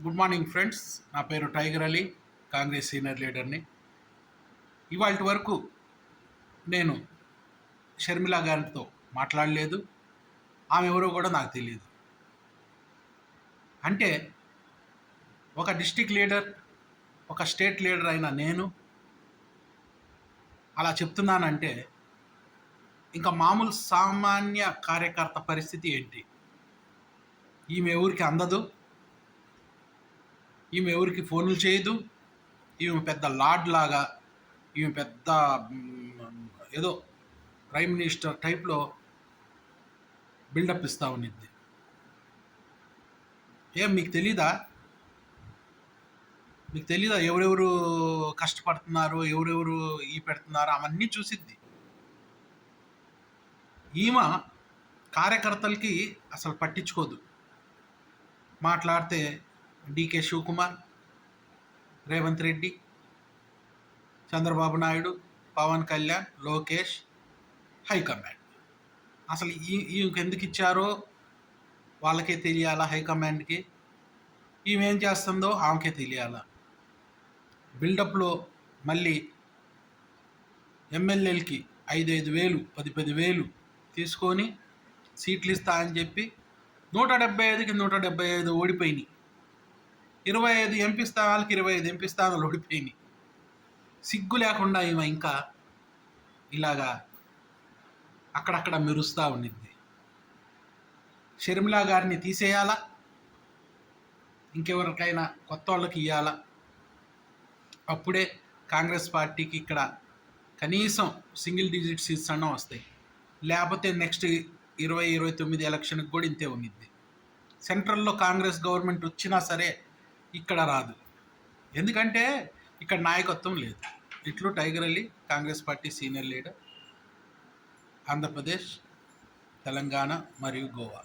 Good morning friends. నా పేరు tiger Ali, Congress senior లీడర్ని. ఇవాళ వరకు నేను షర్మిల గారితో మాట్లాడలేదు. ఆమె ఎవరో కూడా నాకు తెలియదు. అంటే ఒక డిస్టిక్ లీడర్, ఒక స్టేట్ లీడర్ అయిన నేను అలా చెప్తున్నానంటే ఇంకా మామూలు సామాన్య కార్యకర్త పరిస్థితి ఏంటి? ఈమె ఎవరికి అందదు, ఈమె ఎవరికి ఫోన్లు చేయదు, ఈమె పెద్ద లార్డ్ లాగా, ఈమె పెద్ద ఏదో ప్రైమ్ మినిస్టర్ టైప్లో బిల్డప్ ఇస్తూ ఉన్నిద్ది. మీకు తెలీదా? మీకు తెలీదా ఎవరెవరు కష్టపడుతున్నారు, ఎవరెవరు పెడుతున్నారు అవన్నీ చూసిద్ది. ఈమె కార్యకర్తలకి అసలు పట్టించుకోదు. మాట్లాడితే డికే శివకుమార్, రేవంత్ రెడ్డి, చంద్రబాబు నాయుడు, పవన్ కళ్యాణ్, లోకేష్, హైకమాండ్. అసలు ఈమెకి ఎందుకు ఇచ్చారో వాళ్ళకే తెలియాలా, హైకమాండ్కి. ఈమె ఏం చేస్తుందో ఆమెకే తెలియాలా. బిల్డప్లో మళ్ళీ ఎమ్మెల్యేలకి 5,000 10,000 తీసుకొని సీట్లు ఇస్తా అని చెప్పి 175కి 175 ఓడిపోయినాయి. 25 ఎంపీ స్థానాలకు 25 ఎంపీ స్థానాలు ఓడిపోయినాయి. సిగ్గు లేకుండా ఈమె ఇంకా ఇలాగా అక్కడక్కడ మెరుస్తూ ఉండిద్ది. షర్మిల గారిని తీసేయాలా, ఇంకెవరికైనా కొత్త వాళ్ళకి ఇవ్వాలా. అప్పుడే కాంగ్రెస్ పార్టీకి ఇక్కడ కనీసం సింగిల్ డిజిట్ సీట్స్ అన్నా వస్తాయి. లేకపోతే నెక్స్ట్ 2029 ఎలక్షన్కి కూడా ఇంతే ఉండిద్ది. సెంట్రల్లో కాంగ్రెస్ గవర్నమెంట్ వచ్చినా సరే ఇక్కడ రాదు. ఎందుకంటే ఇక్కడ నాయకత్వం లేదు. ఇట్లు tiger Ali, Congress party senior leader, Andhra Pradesh, Telangana మరియు గోవా.